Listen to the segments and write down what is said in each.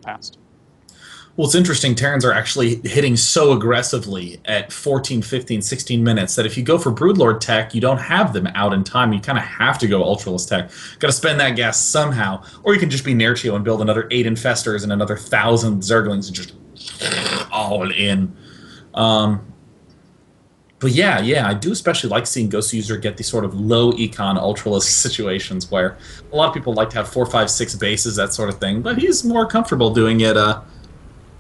past. Well, it's interesting. Terrans are actually hitting so aggressively at 14, 15, 16 minutes that if you go for Broodlord tech, you don't have them out in time. You kind of have to go Ultralisk tech. Got to spend that gas somehow. Or you can just be Nerchio and build another 8 Infestors and another 1,000 Zerglings and just all in. But yeah, I do especially like seeing Goswser get these sort of low econ Ultralisk situations where a lot of people like to have 4, 5, 6 bases, that sort of thing. But he's more comfortable doing it,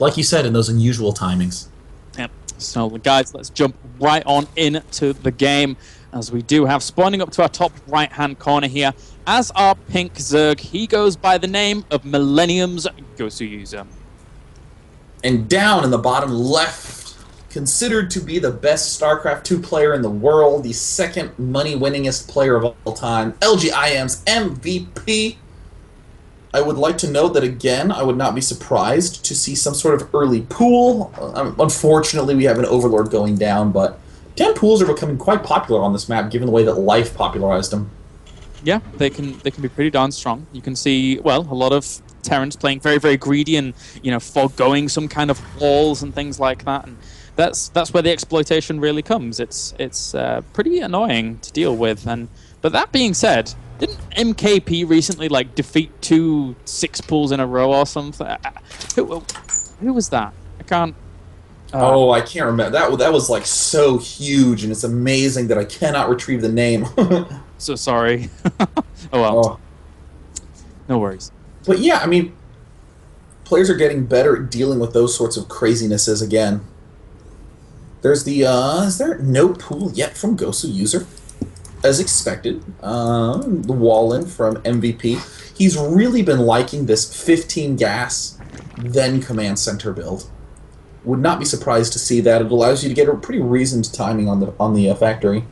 like you said, in those unusual timings. Yep. So, guys, let's jump right on into the game, as we do have spawning up to our top right-hand corner here. As our pink Zerg, he goes by the name of Millennium's Goswser. And down in the bottom left, considered to be the best StarCraft 2 player in the world, the second money-winningest player of all time, LGIM's MVP. I would like to note that, again, I would not be surprised to see some sort of early pool. Unfortunately, we have an Overlord going down, but 10 pools are becoming quite popular on this map, given the way that Life popularized them. Yeah, they can be pretty darn strong. You can see, well, a lot of Terrans playing very, very greedy and, you know, foregoing some kind of walls and things like that. And that's where the exploitation really comes. It's pretty annoying to deal with. But that being said, didn't MKP recently like defeat 2 6 pools in a row or something? Who was that? I can't. I can't remember. That was like so huge, and it's amazing that I cannot retrieve the name. So sorry. Oh well. Oh. No worries. But yeah, I mean, players are getting better at dealing with those sorts of crazinesses again. There's the is there no pool yet from Goswser? As expected, the Wallin from MVP. He's really been liking this 15 gas, then command center build. Would not be surprised to see that. It allows you to get a pretty reasoned timing on the factory.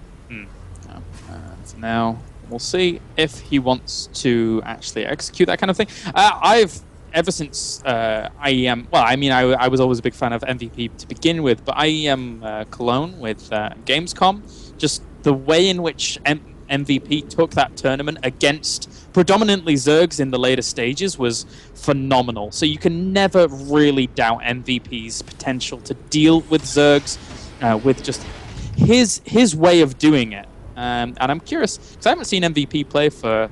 So now we'll see if he wants to actually execute that kind of thing. I've ever since IEM. Well, I mean, I was always a big fan of MVP to begin with, but IEM Cologne with Gamescom, just the way in which MVP took that tournament against predominantly Zergs in the later stages was phenomenal. So you can never really doubt MVP's potential to deal with Zergs with just his way of doing it. And I'm curious, because I haven't seen MVP play for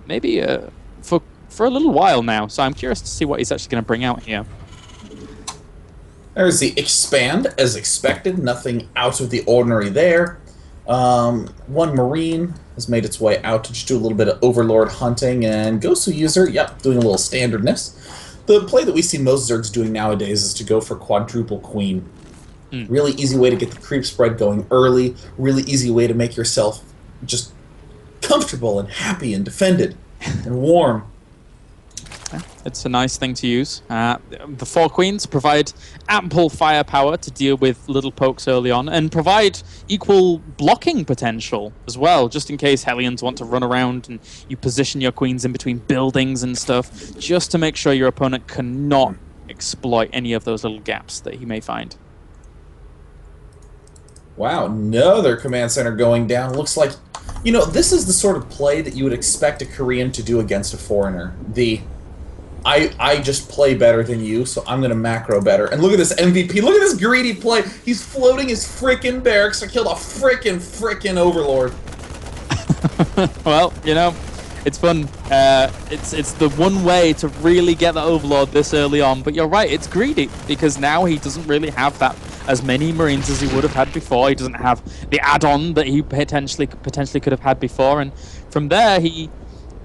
maybe for a little while now, so I'm curious to see what he's actually going to bring out here. There's the expand, as expected. Nothing out of the ordinary there. One Marine has made its way out to just do a little bit of Overlord hunting, and Goswser, yep, doing a little standardness. The play that we see most Zergs doing nowadays is to go for quadruple Queen. Really easy way to get the creep spread going early, really easy way to make yourself just comfortable and happy and defended and warm. It's a nice thing to use. The 4 Queens provide ample firepower to deal with little pokes early on, and provide equal blocking potential as well, just in case Hellions want to run around and you position your Queens in between buildings and stuff, just to make sure your opponent cannot exploit any of those little gaps that he may find. Wow, another command center going down. Looks like, you know, this is the sort of play that you would expect a Korean to do against a foreigner. I just play better than you, so I'm going to macro better. And look at this MVP. Look at this greedy play. He's floating his frickin' barracks to kill a frickin' Overlord. Well, you know, it's fun. It's the one way to really get the Overlord this early on. But you're right, it's greedy, because now he doesn't really have that as many Marines as he would have had before. He doesn't have the add-on that he potentially could have had before. And from there, he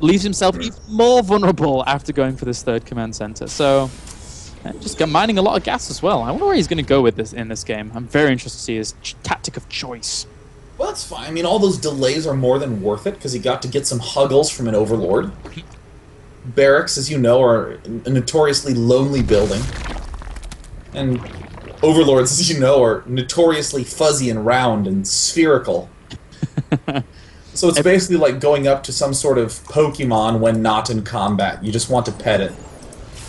leaves himself even more vulnerable after going for this 3rd command center. So just mining a lot of gas as well. I wonder where he's going to go with this in this game. I'm very interested to see his tactic of choice. Well, that's fine. I mean, all those delays are more than worth it, because he got to get some huggles from an Overlord. Barracks, as you know, are a notoriously lonely building. And Overlords, as you know, are notoriously fuzzy and round and spherical. So it's basically like going up to some sort of Pokemon when not in combat. You just want to pet it.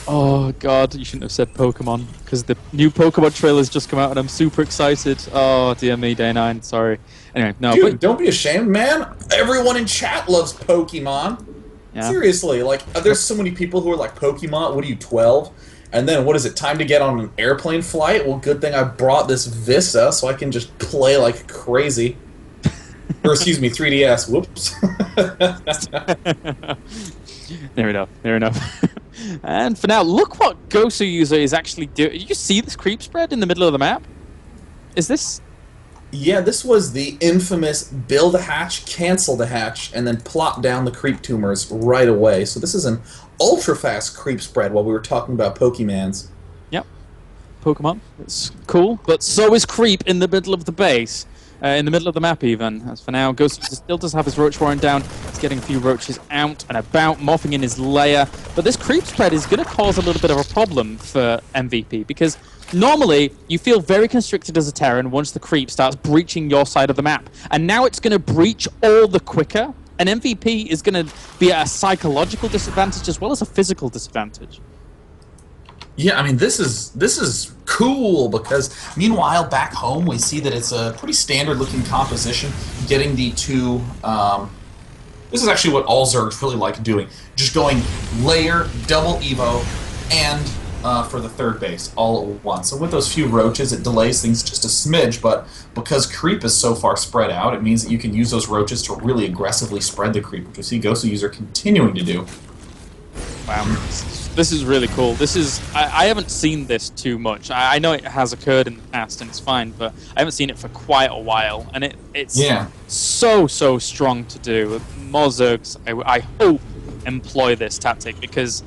Oh god, you shouldn't have said Pokemon, because the new Pokemon trailer's just come out and I'm super excited. Oh dear me, Day 9, sorry. Anyway, no. Dude, don't be ashamed, man. Everyone in chat loves Pokemon. Yeah. Seriously, like, there's so many people who are like, Pokemon, what are you, 12? And then, what is it, time to get on an airplane flight? Well, good thing I brought this Vista, so I can just play like crazy. Or, excuse me, 3DS. Whoops. There enough. There enough. And for now, look what Goswser user is actually doing. Did you see this creep spread in the middle of the map? Is this... Yeah, this was the infamous build a hatch, cancel the hatch, and then plop down the creep tumors right away. So this is an ultra-fast creep spread while we were talking about Pokemans. Yep. Pokemon. It's cool. But so is creep in the middle of the base. In the middle of the map, even. As for now, Goswser still does have his Roach Warren down. He's getting a few roaches out and about, morphing in his lair. But this creep spread is going to cause a little bit of a problem for MVP, because normally you feel very constricted as a Terran once the creep starts breaching your side of the map. And now it's going to breach all the quicker. And MVP is going to be at a psychological disadvantage as well as a physical disadvantage. Yeah, I mean, this is cool, because meanwhile, back home, we see that it's a pretty standard-looking composition, getting the two... this is actually what all Zergs really like doing. Just going layer, double Evo, and for the third base, all at once. And with those few roaches, it delays things just a smidge, but because creep is so far spread out, it means that you can use those roaches to really aggressively spread the creep, which we see Goswser user continuing to do. Wow. This is really cool. This is... I haven't seen this too much. I know it has occurred in the past, and it's fine, but I haven't seen it for quite a while. And it's so strong to do. More Zergs, I hope, employ this tactic, because,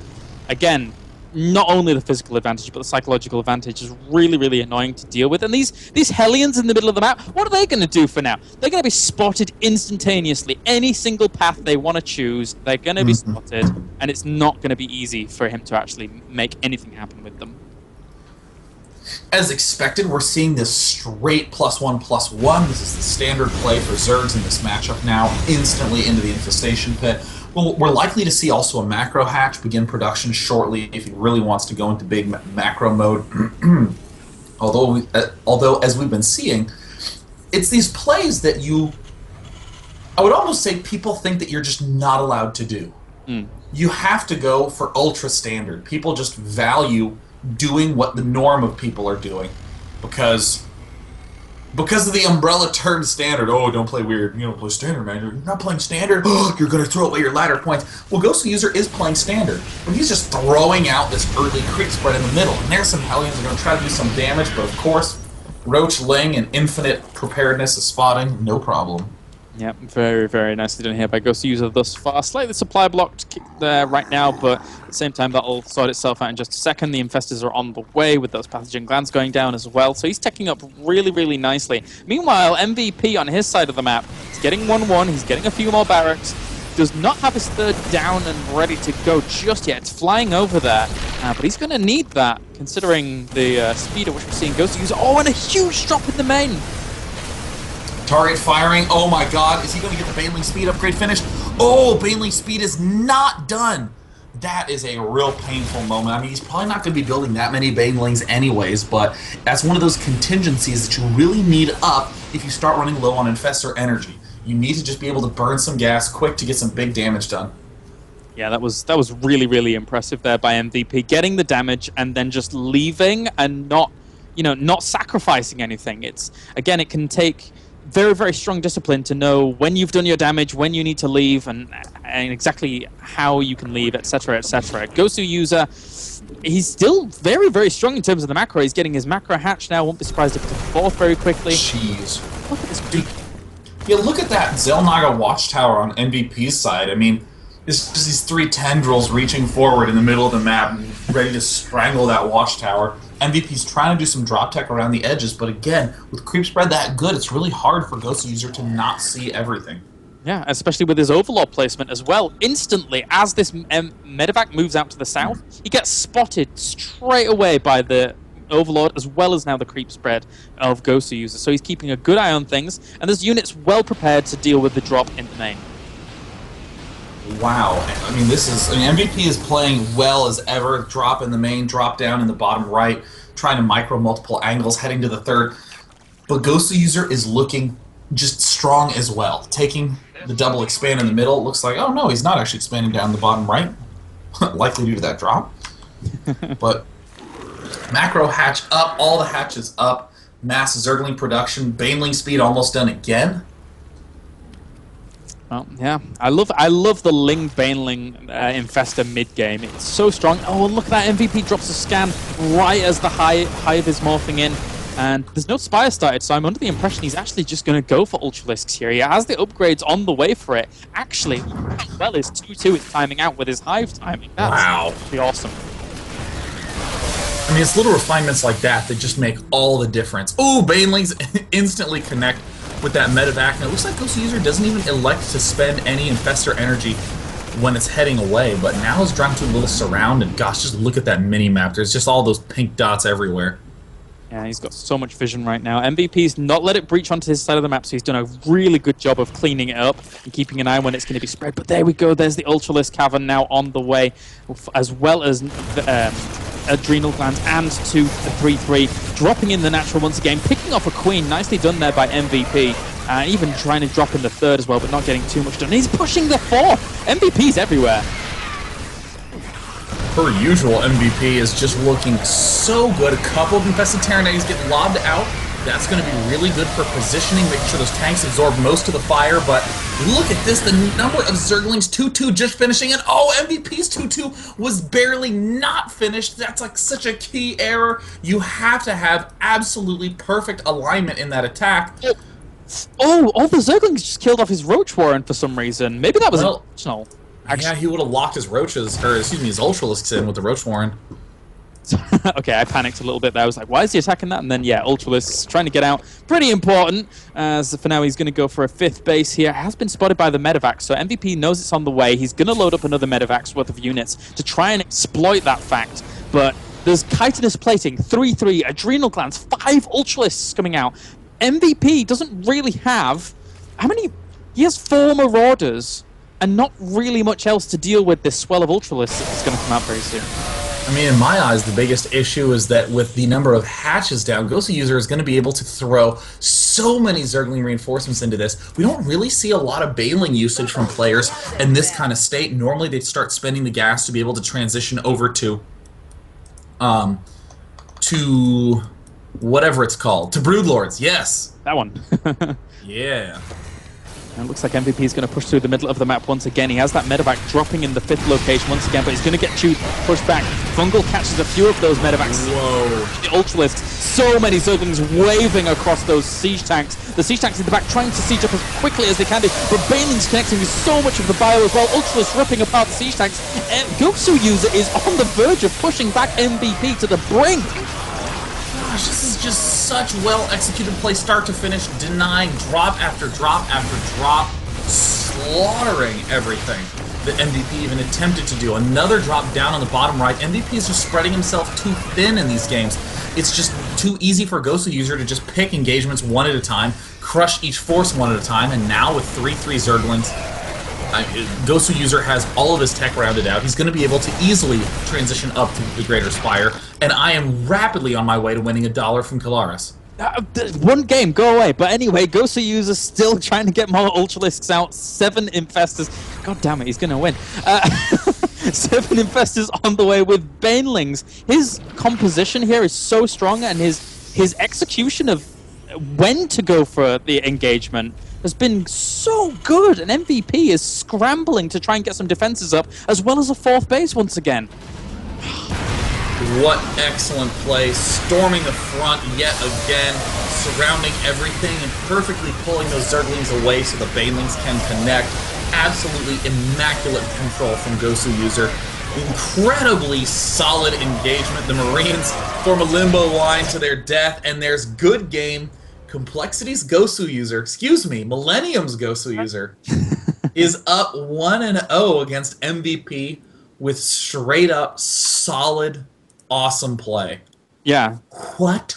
again, not only the physical advantage, but the psychological advantage is really annoying to deal with. And these Hellions in the middle of the map, what are they going to do for now? They're going to be spotted instantaneously. Any single path they want to choose, they're going to be spotted, and it's not going to be easy for him to actually make anything happen with them. As expected, we're seeing this straight +1/+1. This is the standard play for Zergs in this matchup now, instantly into the Infestation Pit. Well, we're likely to see also a macro hatch begin production shortly if he really wants to go into big macro mode. although, as we've been seeing, it's these plays that I would almost say people think that you're just not allowed to do. You have to go for ultra standard. People just value doing what the norm of people are doing because of the umbrella term standard. Oh, don't play weird. You don't play standard, man. You're not playing standard. You're going to throw away your ladder points. Well, Goswser user is playing standard, but he's just throwing out this early creep spread in the middle. And there's some Hellions that are going to try to do some damage, but of course, Roach Ling and infinite preparedness of spotting, no problem. Yep, very nicely done here by Goswser user thus far. Slightly supply blocked there right now, but at the same time that'll sort itself out in just a second. The infestors are on the way with those pathogen glands going down as well, so he's teching up really nicely. Meanwhile, MVP on his side of the map, he's getting 1-1, he's getting a few more barracks, does not have his third down and ready to go just yet. It's flying over there, but he's going to need that, considering the speed at which we're seeing Goswser user. Oh, and a huge drop in the main! Target firing. Oh my god. Is he going to get the Baneling speed upgrade finished? Oh, Baneling speed is not done. That is a real painful moment. I mean, he's probably not going to be building that many Banelings anyways, but that's one of those contingencies that you really need up if you start running low on Infestor energy. You need to just be able to burn some gas quick to get some big damage done. Yeah, that was really impressive there by MVP. Getting the damage and then just leaving and not sacrificing anything. Again, it can take very strong discipline to know when you've done your damage, when you need to leave, and exactly how you can leave, etc. Goswser user, he's still very strong in terms of the macro. He's getting his macro hatch now. Won't be surprised if it's a fourth very quickly. Jeez. Look at this dude. Yeah, look at that Zelnaga watchtower on MVP's side. I mean, it's just these three tendrils reaching forward in the middle of the map, ready to strangle that watchtower. MVP's trying to do some drop tech around the edges, but again, with creep spread that good, it's really hard for Goswser user to not see everything. Yeah, especially with his Overlord placement as well. Instantly, as this medevac moves out to the south, he gets spotted straight away by the Overlord, as well as now the creep spread of Goswser user. So he's keeping a good eye on things, and there's units well prepared to deal with the drop in the main. Wow. I mean, MVP is playing well as ever. Drop in the main, drop down in the bottom right, trying to micro multiple angles, heading to the third. But Goswser user is looking just strong as well. Taking the double expand in the middle, it looks like, oh no, he's not actually expanding down the bottom right. Likely due to that drop. But Macro hatch up, all the hatches up. Mass Zergling production, Baneling speed almost done again. Well, yeah, I love the Ling Baneling Infestor mid game. It's so strong. Oh, look at that! MVP drops a scan right as the Hive is morphing in, and there's no Spire started. So I'm under the impression he's actually just going to go for Ultralisks here. He has the upgrades on the way for it. Actually, well, his 2-2 is timing out with his Hive timing. That's pretty awesome. I mean, it's little refinements like that that just make all the difference. Ooh, Banelings instantly connect with that medevac, and it looks like Goswser doesn't even elect to spend any Infestor energy when it's heading away, but now he's drawn to a little surround, and gosh, just look at that mini-map. There's just all those pink dots everywhere. Yeah, he's got so much vision right now. MVP's not let it breach onto his side of the map, so he's done a really good job of cleaning it up and keeping an eye on when it's going to be spread. But there we go, there's the Ultralisk Cavern now on the way, as well as Adrenal Glands and to the 3-3, dropping in the natural once again, picking off a Queen. Nicely done there by MVP. Even trying to drop in the third as well, but not getting too much done. He's pushing the fourth. MVP's everywhere. Per usual, MVP is just looking so good. A couple of Infested Terranets get lobbed out. That's going to be really good for positioning, making sure those tanks absorb most of the fire. But look at this, the number of Zerglings 2-2 just finishing, and oh, MVP's 2-2 was barely not finished. That's like such a key error. You have to have absolutely perfect alignment in that attack. Oh, all the Zerglings just killed off his Roach Warren for some reason. Maybe that was intentional. Yeah, he would have locked his Roaches, or excuse me, his Ultralisks in with the Roach Warren. Okay, I panicked a little bit there. I was like, why is he attacking that? And then, yeah, Ultralisks trying to get out. Pretty important. As for now, he's going to go for a 5th base here. Has been spotted by the medevac, so MVP knows it's on the way. He's going to load up another medevac's worth of units to try and exploit that fact. But there's chitinous plating, 3-3, adrenal glands, 5 Ultralisks coming out. MVP doesn't really have... How many... He has 4 Marauders and not really much else to deal with this swell of Ultralisks that's going to come out very soon. I mean, in my eyes, the biggest issue is that with the number of hatches down, Goswser is going to be able to throw so many Zergling reinforcements into this. We don't really see a lot of Baneling usage from players in this kind of state. Normally, they'd start spending the gas to be able to transition over to whatever it's called. To Broodlords, yes! That one. Yeah. And it looks like MVP is going to push through the middle of the map once again. He has that medevac dropping in the 5th location once again, but he's going to get pushed back. Fungal catches a few of those medevacs. Whoa. The Ultralisks. So many Zerglings waving across those siege tanks. The siege tanks in the back trying to siege up as quickly as they can do, but Baneling's connecting with so much of the bio as well. Ultralisks ripping apart the siege tanks. And Goswser is on the verge of pushing back MVP to the brink. Gosh, this is just such well-executed play, start to finish, denying drop after drop after drop, slaughtering everything that MVP even attempted to do. Another drop down on the bottom right. MVP is just spreading himself too thin in these games. It's just too easy for Goswser to just pick engagements one at a time, crush each force one at a time, and now with 3-3 Zerglings, Goswser has all of his tech rounded out. He's going to be able to easily transition up to the Greater Spire, and I am rapidly on my way to winning $1 from Kalaris. One game, go away. But anyway, Goswser still trying to get more Ultralisks out. 7 Infestors. God damn it, he's going to win. 7 Infestors on the way with Banelings. His composition here is so strong, and his execution of when to go for the engagement has been so good, and MVP is scrambling to try and get some defenses up, as well as a 4th base once again. What excellent play, storming the front yet again, surrounding everything and perfectly pulling those Zerglings away so the Banelings can connect. Absolutely immaculate control from Goswser. Incredibly solid engagement. The Marines form a limbo line to their death, and there's good game. Complexity's Goswser, excuse me, Millennium's Goswser is up 1-0 against MVP with straight up solid, awesome play. Yeah. What?